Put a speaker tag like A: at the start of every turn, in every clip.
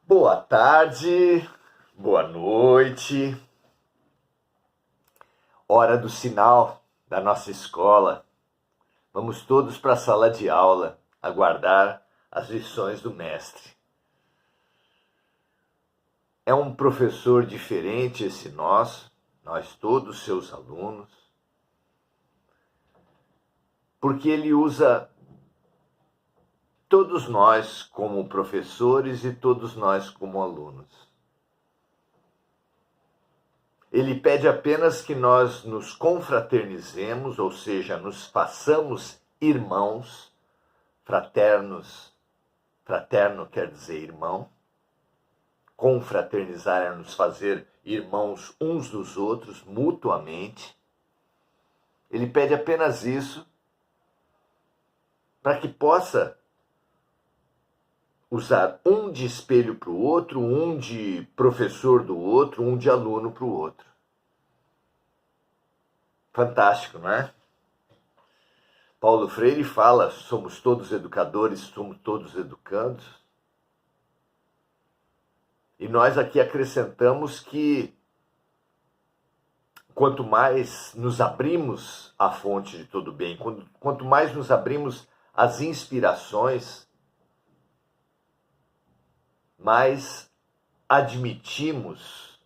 A: Boa tarde, boa noite. Hora do sinal da nossa escola. Vamos todos para a sala de aula aguardar as lições do mestre. É um professor diferente esse nós todos seus alunos, porque ele usa todos nós como professores e todos nós como alunos. Ele pede apenas que nós nos confraternizemos, ou seja, nos façamos irmãos, fraternos. Fraterno quer dizer irmão. Confraternizar é nos fazer irmãos uns dos outros, mutuamente. Ele pede apenas isso para que possa usar um de espelho para o outro, um de professor do outro, um de aluno para o outro. Fantástico, não é? Paulo Freire fala, somos todos educadores, somos todos educandos. E nós aqui acrescentamos que quanto mais nos abrimos à fonte de todo bem, quanto mais nos abrimos às inspirações, mais admitimos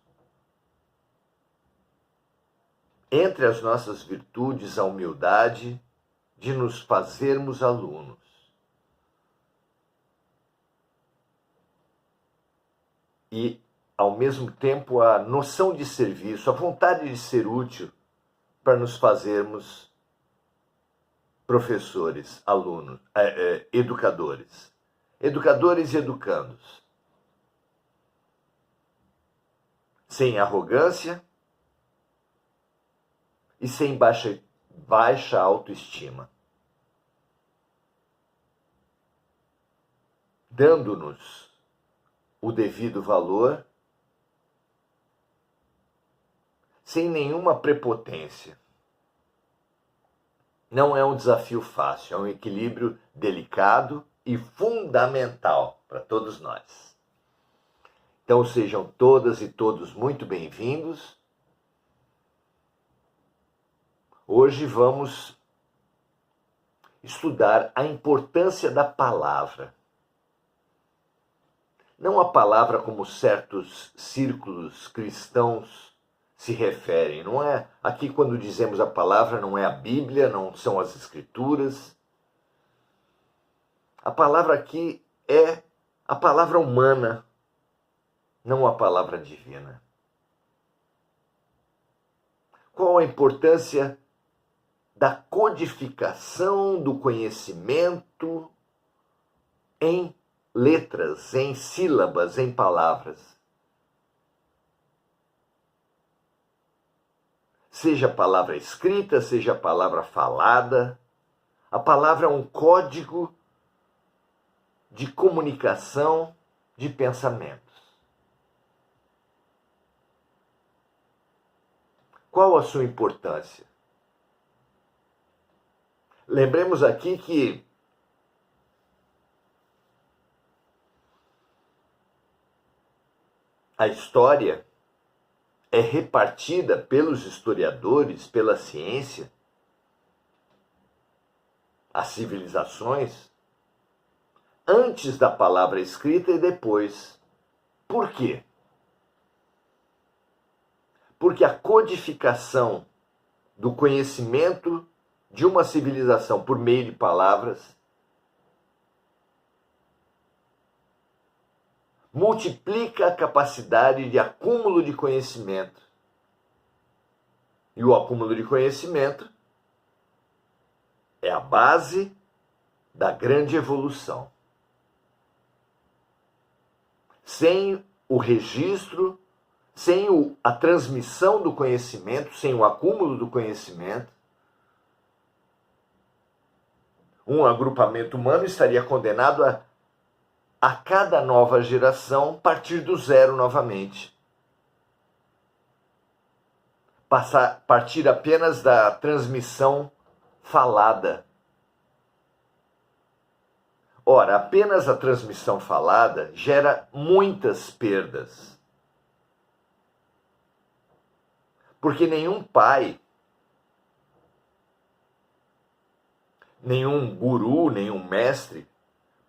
A: entre as nossas virtudes a humildade de nos fazermos alunos. E, ao mesmo tempo, a noção de serviço, a vontade de ser útil para nos fazermos professores, alunos, educadores. Educadores e educandos. Sem arrogância e sem baixa autoestima. Dando-nos o devido valor, sem nenhuma prepotência. Não é um desafio fácil, é um equilíbrio delicado e fundamental para todos nós. Então sejam todas e todos muito bem-vindos. Hoje vamos estudar a importância da palavra. Não a palavra como certos círculos cristãos se referem. Não é aqui quando dizemos a palavra, não é a Bíblia, não são as Escrituras. A palavra aqui é a palavra humana, não a palavra divina. Qual a importância da codificação do conhecimento em letras, em sílabas, em palavras? Seja a palavra escrita, seja a palavra falada, a palavra é um código de comunicação de pensamentos. Qual a sua importância? Lembremos aqui que a história é repartida pelos historiadores, pela ciência, as civilizações, antes da palavra escrita e depois. Por quê? Porque a codificação do conhecimento de uma civilização por meio de palavras multiplica a capacidade de acúmulo de conhecimento. E o acúmulo de conhecimento é a base da grande evolução. Sem o registro, sem a transmissão do conhecimento, sem o acúmulo do conhecimento, um agrupamento humano estaria condenado a cada nova geração partir do zero novamente. Partir apenas da transmissão falada. Ora, apenas a transmissão falada gera muitas perdas. Porque nenhum pai, nenhum guru, nenhum mestre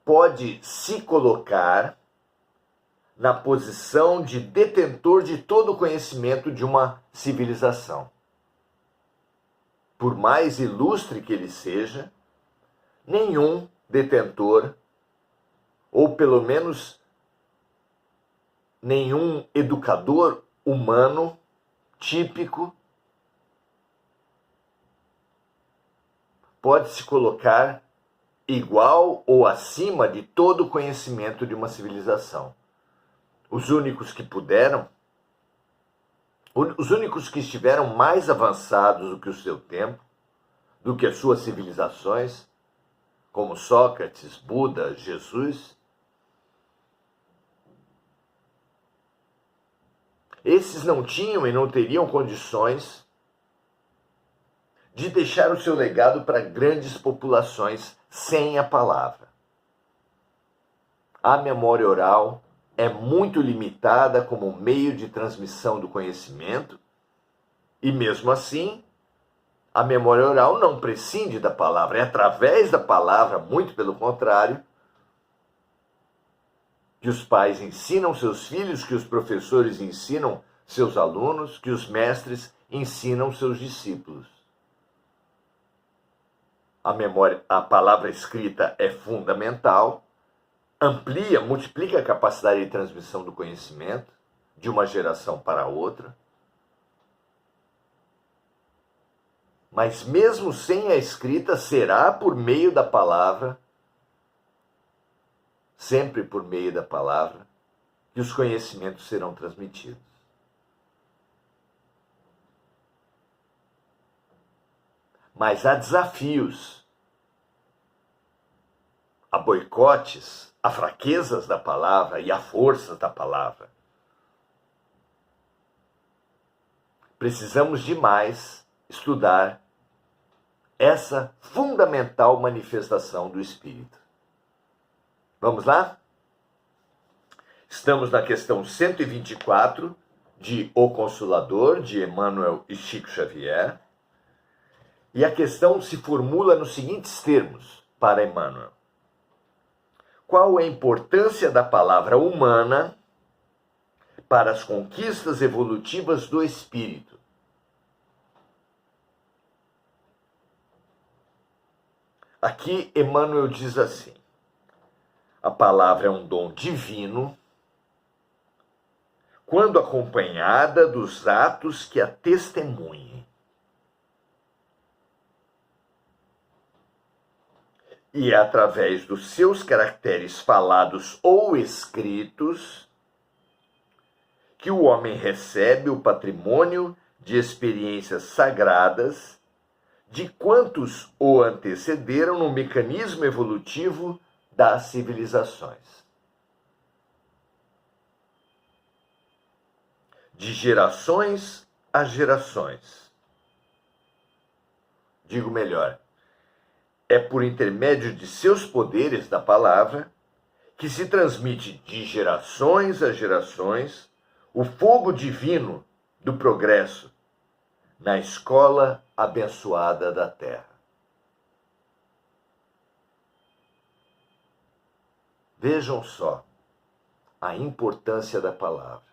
A: pode se colocar na posição de detentor de todo o conhecimento de uma civilização. Por mais ilustre que ele seja, nenhum detentor, ou pelo menos nenhum educador humano típico, pode se colocar igual ou acima de todo o conhecimento de uma civilização. Os únicos que puderam, os únicos que estiveram mais avançados do que o seu tempo, do que as suas civilizações, como Sócrates, Buda, Jesus, esses não tinham e não teriam condições de deixar o seu legado para grandes populações sem a palavra. A memória oral é muito limitada como meio de transmissão do conhecimento e, mesmo assim, a memória oral não prescinde da palavra. É através da palavra, muito pelo contrário, que os pais ensinam seus filhos, que os professores ensinam seus alunos, que os mestres ensinam seus discípulos. A memória, a palavra escrita é fundamental, amplia, multiplica a capacidade de transmissão do conhecimento de uma geração para outra. Mas mesmo sem a escrita, será por meio da palavra, sempre por meio da palavra, que os conhecimentos serão transmitidos. Mas há desafios, há boicotes, há fraquezas da palavra e há forças da palavra. Precisamos demais estudar essa fundamental manifestação do Espírito. Vamos lá? Estamos na questão 124 de O Consolador, de Emmanuel e Chico Xavier. E a questão se formula nos seguintes termos para Emmanuel. Qual é a importância da palavra humana para as conquistas evolutivas do espírito? Aqui Emmanuel diz assim: a palavra é um dom divino quando acompanhada dos atos que a testemunhem. E é através dos seus caracteres falados ou escritos que o homem recebe o patrimônio de experiências sagradas de quantos o antecederam no mecanismo evolutivo das civilizações. De gerações a gerações. Digo melhor, é por intermédio de seus poderes da palavra que se transmite de gerações a gerações o fogo divino do progresso na escola abençoada da terra. Vejam só a importância da palavra,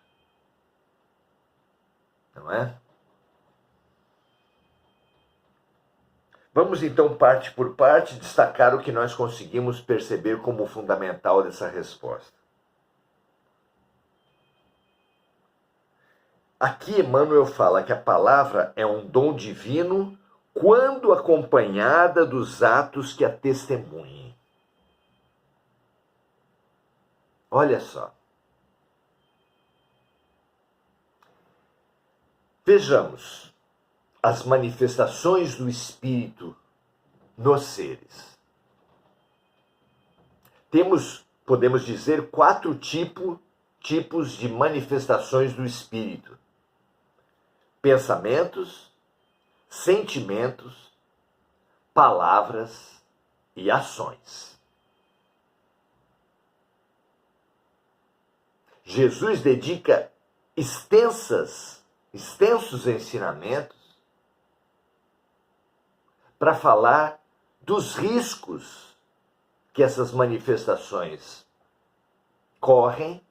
A: não é? Vamos então, parte por parte, destacar o que nós conseguimos perceber como fundamental dessa resposta. Aqui Emmanuel fala que a palavra é um dom divino quando acompanhada dos atos que a testemunhem. Olha só. Vejamos as manifestações do Espírito nos seres. Podemos dizer, 4 tipos de manifestações do Espírito: pensamentos, sentimentos, palavras e ações. Jesus dedica extensos ensinamentos para falar dos riscos que essas manifestações correm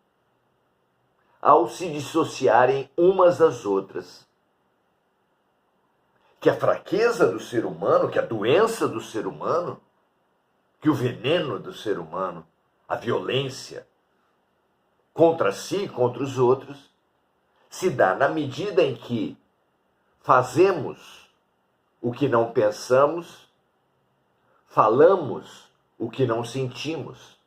A: ao se dissociarem umas das outras. Que a fraqueza do ser humano, que a doença do ser humano, que o veneno do ser humano, a violência contra si e contra os outros, se dá na medida em que fazemos o que não pensamos, falamos o que não sentimos.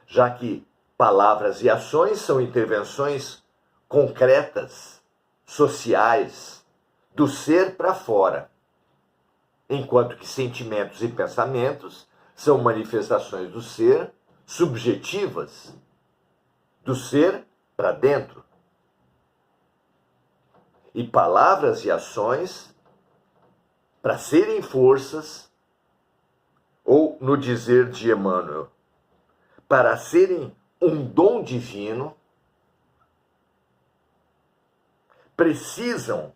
A: Já que palavras e ações são intervenções concretas, sociais, do ser para fora, enquanto que sentimentos e pensamentos são manifestações do ser subjetivas, do ser para dentro. E palavras e ações, para serem forças, ou no dizer de Emmanuel, para serem um dom divino, precisa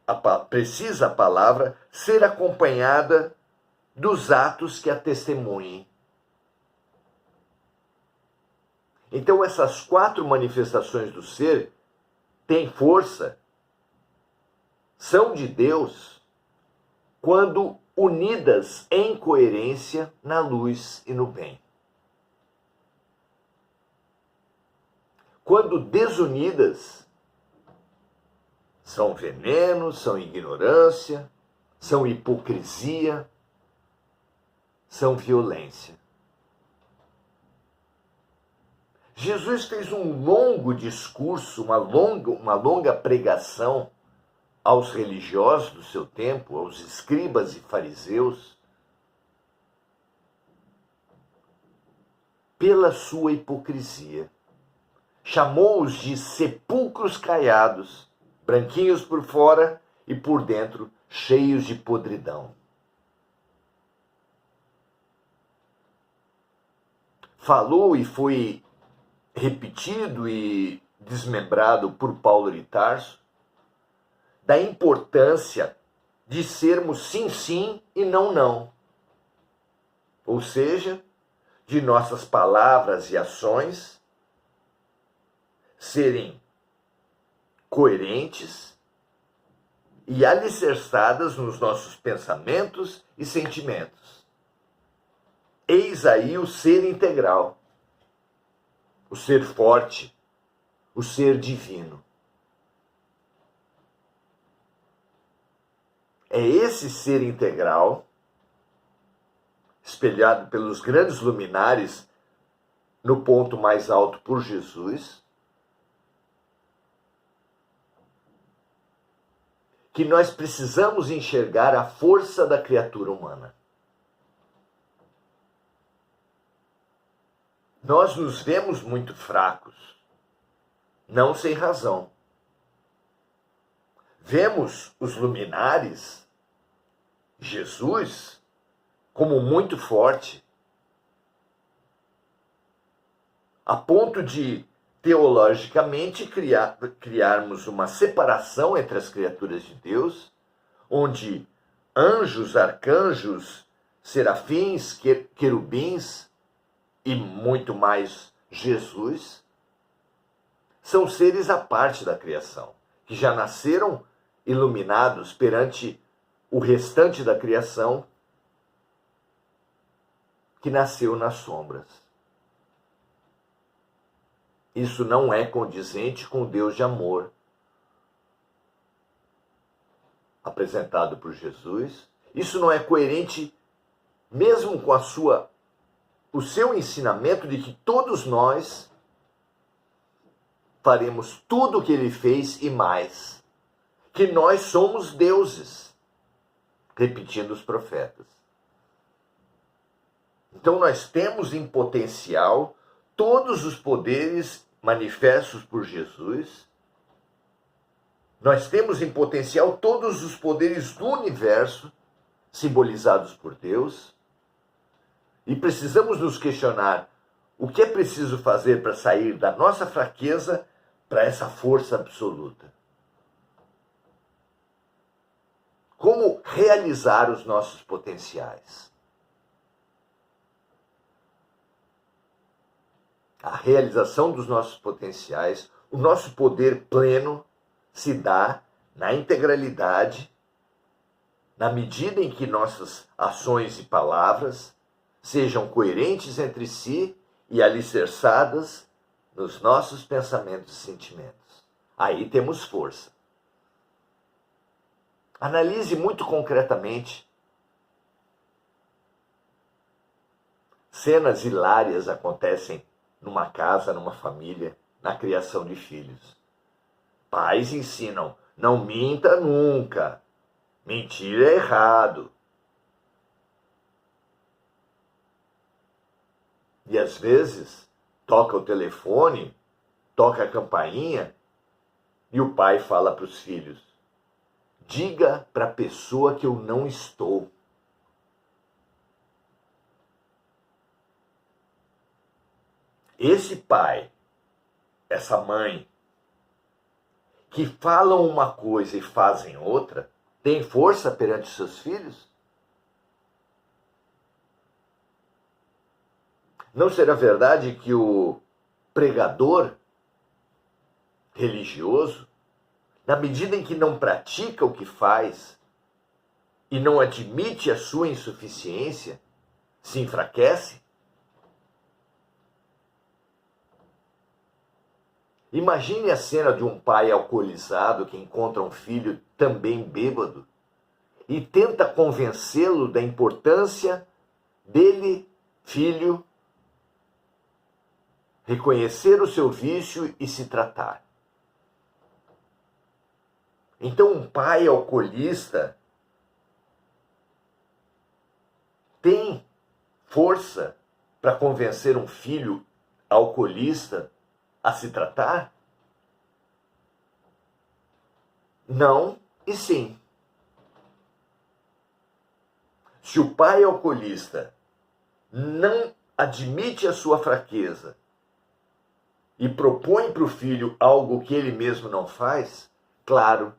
A: a palavra ser acompanhada dos atos que a testemunhem. Então essas 4 manifestações do ser têm força, são de Deus, quando unidas em coerência na luz e no bem. Quando desunidas, são veneno, são ignorância, são hipocrisia, são violência. Jesus fez um longo discurso, uma longa pregação aos religiosos do seu tempo, aos escribas e fariseus, pela sua hipocrisia. Chamou-os de sepulcros caiados, branquinhos por fora e por dentro cheios de podridão. Falou e foi repetido e desmembrado por Paulo de Tarso da importância de sermos sim, sim e não, não. Ou seja, de nossas palavras e ações serem coerentes e alicerçadas nos nossos pensamentos e sentimentos. Eis aí o ser integral, o ser forte, o ser divino. É esse ser integral, espelhado pelos grandes luminares no ponto mais alto por Jesus, que nós precisamos enxergar a força da criatura humana. Nós nos vemos muito fracos, não sem razão. Vemos os luminares, Jesus, como muito forte, a ponto de, teologicamente, criarmos uma separação entre as criaturas de Deus, onde anjos, arcanjos, serafins, querubins e muito mais Jesus são seres à parte da criação, que já nasceram iluminados perante o restante da criação que nasceu nas sombras. Isso não é condizente com o Deus de amor apresentado por Jesus. Isso não é coerente mesmo com o seu ensinamento de que todos nós faremos tudo o que ele fez e mais. Que nós somos deuses, repetindo os profetas. Então nós temos em potencial todos os poderes manifestos por Jesus. Nós temos em potencial todos os poderes do universo simbolizados por Deus. E precisamos nos questionar O que é preciso fazer para sair da nossa fraqueza para essa força absoluta? Como realizar os nossos potenciais? A realização dos nossos potenciais, o nosso poder pleno, se dá na integralidade, na medida em que nossas ações e palavras sejam coerentes entre si e alicerçadas nos nossos pensamentos e sentimentos. Aí temos força. Analise muito concretamente. Cenas hilárias acontecem numa casa, numa família, na criação de filhos. Pais ensinam, não minta nunca. Mentir é errado. E às vezes, toca o telefone, toca a campainha, e o pai fala para os filhos, diga para a pessoa que eu não estou. Esse pai, essa mãe, que falam uma coisa e fazem outra, tem força perante os seus filhos? Não será verdade que o pregador religioso, na medida em que não pratica o que faz e não admite a sua insuficiência, se enfraquece? Imagine a cena de um pai alcoolizado que encontra um filho também bêbado e tenta convencê-lo da importância dele, filho, reconhecer o seu vício e se tratar. Então, um pai alcoolista tem força para convencer um filho alcoolista a se tratar? Não e sim. Se o pai alcoolista não admite a sua fraqueza e propõe para o filho algo que ele mesmo não faz, claro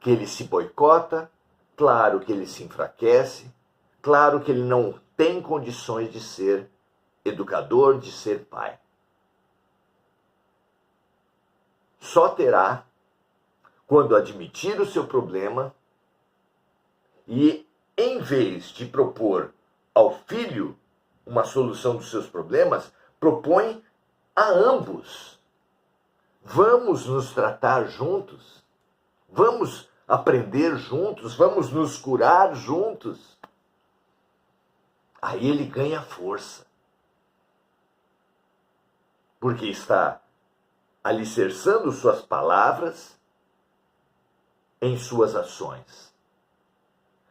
A: que ele se boicota, claro que ele se enfraquece, claro que ele não tem condições de ser educador, de ser pai. Só terá quando admitir o seu problema e, em vez de propor ao filho uma solução dos seus problemas, propõe a ambos. Vamos nos tratar juntos, vamos aprender juntos, vamos nos curar juntos. Aí ele ganha força, porque está alicerçando suas palavras em suas ações.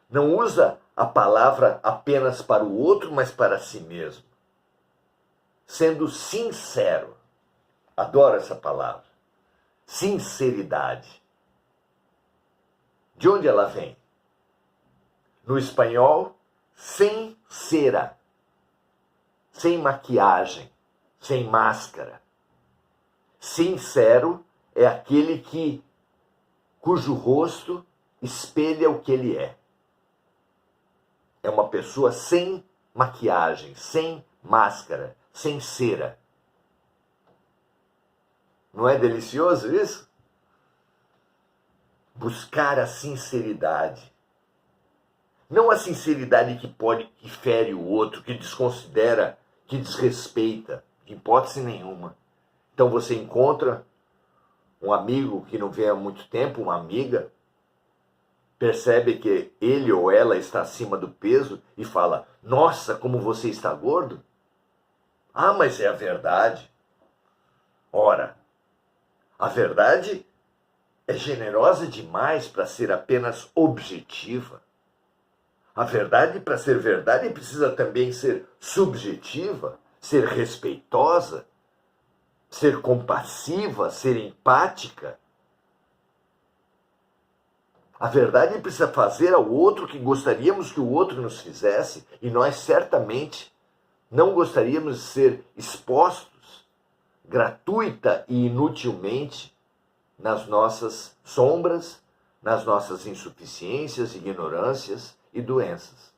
A: Não usa a palavra apenas para o outro, mas para si mesmo. Sendo sincero. Adoro essa palavra. Sinceridade. De onde ela vem? No espanhol, sem cera, sem maquiagem, sem máscara. Sincero é aquele cujo rosto espelha o que ele é. É uma pessoa sem maquiagem, sem máscara, sem cera. Não é delicioso isso? Buscar a sinceridade. Não a sinceridade que fere o outro, que desconsidera, que desrespeita, de hipótese nenhuma. Então você encontra um amigo que não vê há muito tempo, uma amiga, percebe que ele ou ela está acima do peso e fala, nossa, como você está gordo. Ah, mas é a verdade. Ora, a verdade é generosa demais para ser apenas objetiva. A verdade, para ser verdade, precisa também ser subjetiva, ser respeitosa, ser compassiva, ser empática. A verdade precisa fazer ao outro o que gostaríamos que o outro nos fizesse, e nós certamente não gostaríamos de ser expostos gratuita e inutilmente nas nossas sombras, nas nossas insuficiências, ignorâncias e doenças.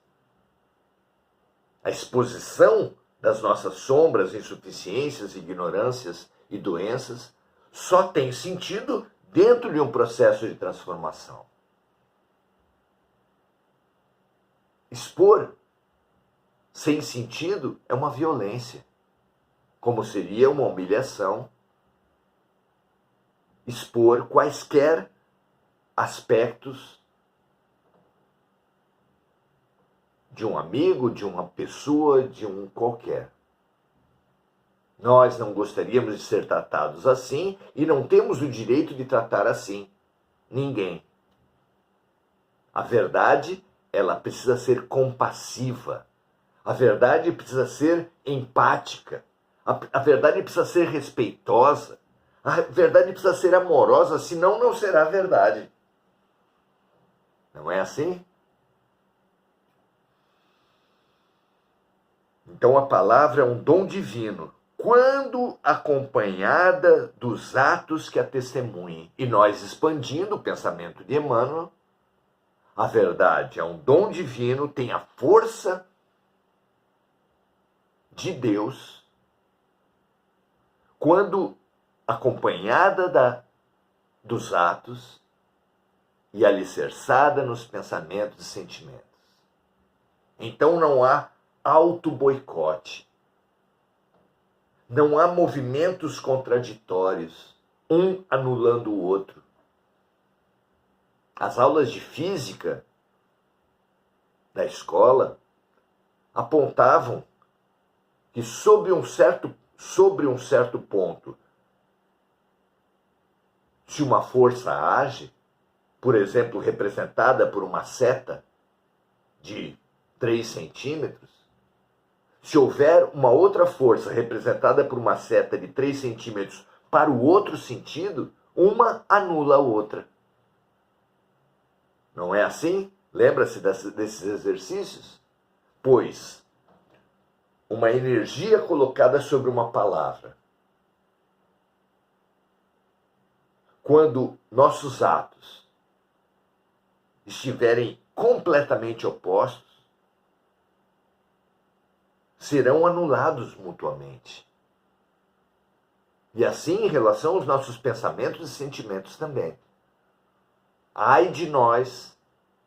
A: A exposição das nossas sombras, insuficiências, ignorâncias e doenças só tem sentido dentro de um processo de transformação. Expor sem sentido é uma violência, como seria uma humilhação expor quaisquer aspectos de um amigo, de uma pessoa, de um qualquer. Nós não gostaríamos de ser tratados assim e não temos o direito de tratar assim ninguém. A verdade, ela precisa ser compassiva. A verdade precisa ser empática. A verdade precisa ser respeitosa. A verdade precisa ser amorosa, senão não será verdade. Não é assim? Então a palavra é um dom divino, quando acompanhada dos atos que a testemunhem. E nós, expandindo o pensamento de Emmanuel, a verdade é um dom divino, tem a força de Deus, quando acompanhada dos atos e alicerçada nos pensamentos e sentimentos. Então não há auto-boicote. Não há movimentos contraditórios, um anulando o outro. As aulas de física da escola apontavam que sobre um certo ponto, se uma força age, por exemplo, representada por uma seta de 3 centímetros, se houver uma outra força representada por uma seta de 3 centímetros para o outro sentido, uma anula a outra. Não é assim? Lembra-se desses exercícios? Pois uma energia colocada sobre uma palavra, quando nossos atos estiverem completamente opostos, serão anulados mutuamente. E assim em relação aos nossos pensamentos e sentimentos também. Ai de nós,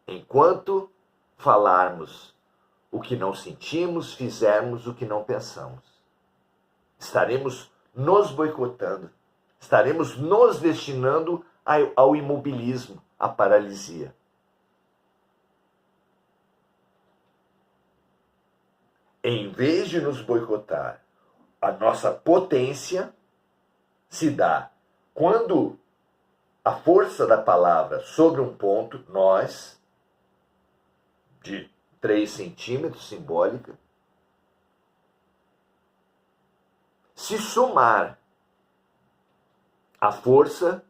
A: enquanto falarmos o que não sentimos, fizermos o que não pensamos. Estaremos nos boicotando, estaremos nos destinando ao imobilismo, à paralisia. Em vez de nos boicotar, a nossa potência se dá quando a força da palavra sobre um ponto, nós, de 3 centímetros, simbólica, se somar à força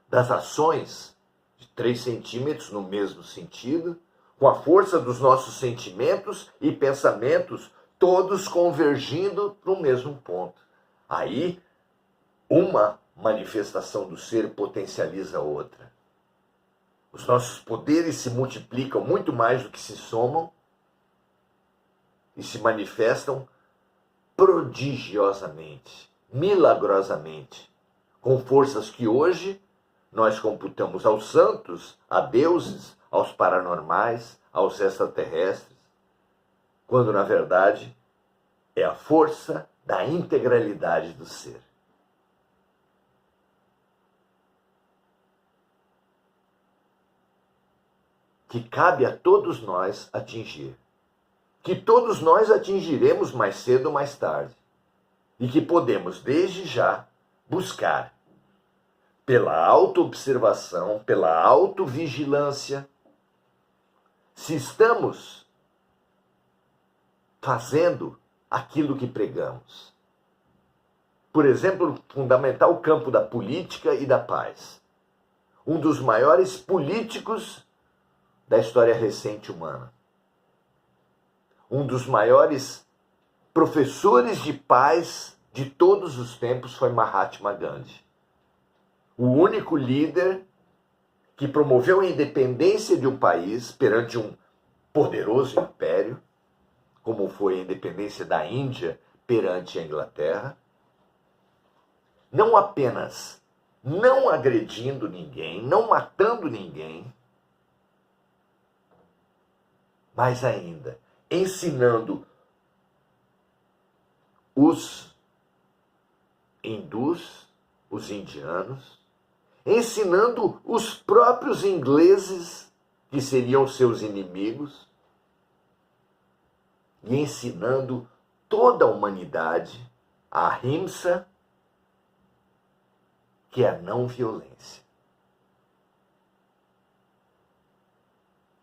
A: das ações de 3 centímetros no mesmo sentido, com a força dos nossos sentimentos e pensamentos, todos convergindo para o mesmo ponto. Aí, uma manifestação do ser potencializa a outra. Os nossos poderes se multiplicam muito mais do que se somam e se manifestam prodigiosamente, milagrosamente, com forças que hoje nós computamos aos santos, a deuses, aos paranormais, aos extraterrestres, quando na verdade é a força da integralidade do ser. Que cabe a todos nós atingir. Que todos nós atingiremos mais cedo ou mais tarde. E que podemos, desde já, buscar, pela autoobservação, pela autovigilância, se estamos fazendo aquilo que pregamos. Por exemplo, fundamentar o campo da política e da paz. Um dos maiores políticos da história recente humana. Um dos maiores professores de paz de todos os tempos foi Mahatma Gandhi. O único líder que promoveu a independência de um país perante um poderoso império, como foi a independência da Índia perante a Inglaterra, não apenas não agredindo ninguém, não matando ninguém, mas ainda ensinando os hindus, os indianos, ensinando os próprios ingleses, que seriam seus inimigos, e ensinando toda a humanidade a ahimsa, que é a não violência.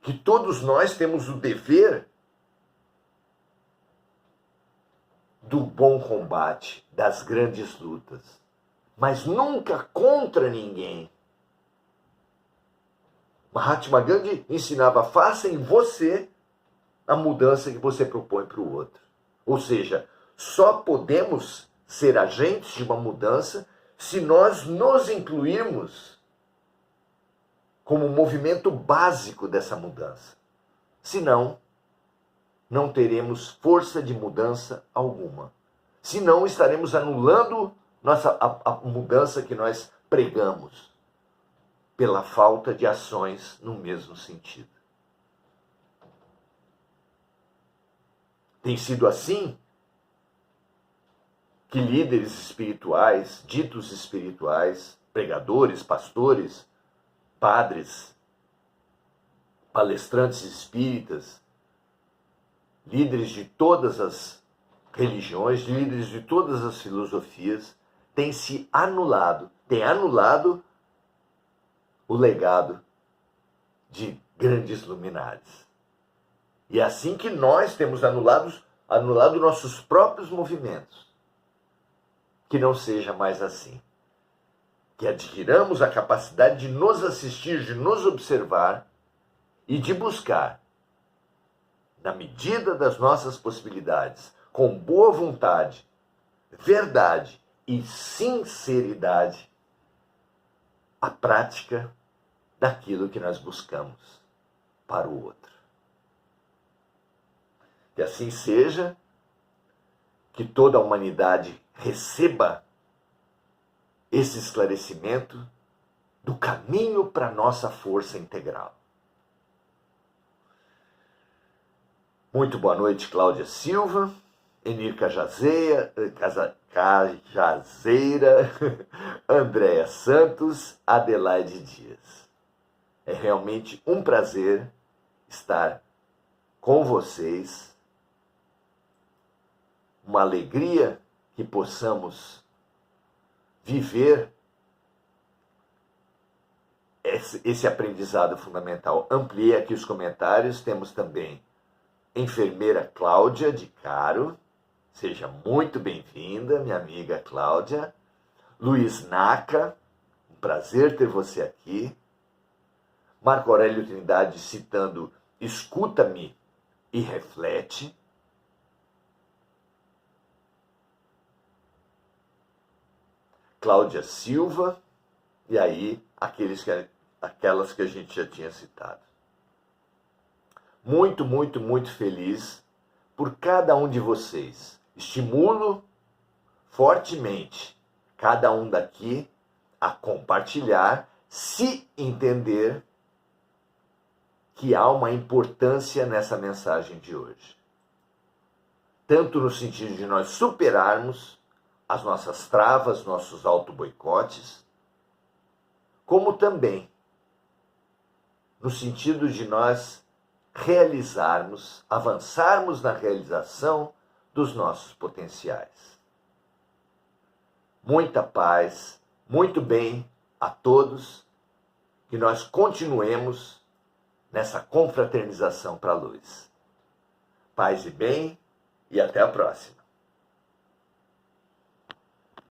A: Que todos nós temos o dever do bom combate, das grandes lutas, mas nunca contra ninguém. Mahatma Gandhi ensinava: faça em você a mudança que você propõe para o outro. Ou seja, só podemos ser agentes de uma mudança se nós nos incluirmos como movimento básico dessa mudança. Senão, não teremos força de mudança alguma. Senão, estaremos anulando a mudança que nós pregamos pela falta de ações no mesmo sentido. Tem sido assim que líderes espirituais, ditos espirituais, pregadores, pastores, padres, palestrantes espíritas, líderes de todas as religiões, líderes de todas as filosofias, têm anulado o legado de grandes luminares. E é assim que nós temos anulado nossos próprios movimentos. Que não seja mais assim. Que adquiramos a capacidade de nos assistir, de nos observar e de buscar, na medida das nossas possibilidades, com boa vontade, verdade e sinceridade, a prática daquilo que nós buscamos para o outro. Que assim seja, que toda a humanidade receba esse esclarecimento do caminho para a nossa força integral. Muito boa noite, Cláudia Silva, Enir Cajazeira, Andréa Santos, Adelaide Dias. É realmente um prazer estar com vocês, uma alegria que possamos viver esse aprendizado fundamental. Ampliei aqui os comentários, temos também enfermeira Cláudia de Caro, seja muito bem-vinda, minha amiga Cláudia. Luiz Naca, um prazer ter você aqui. Marco Aurélio Trindade citando: escuta-me e reflete. Cláudia Silva, e aí aquelas que a gente já tinha citado. Muito, muito, muito feliz por cada um de vocês. Estimulo fortemente cada um daqui a compartilhar, se entender que há uma importância nessa mensagem de hoje. Tanto no sentido de nós superarmos as nossas travas, nossos auto-boicotes, como também no sentido de nós realizarmos, avançarmos na realização dos nossos potenciais. Muita paz, muito bem a todos, que nós continuemos nessa confraternização para a luz. Paz e bem, e até a próxima.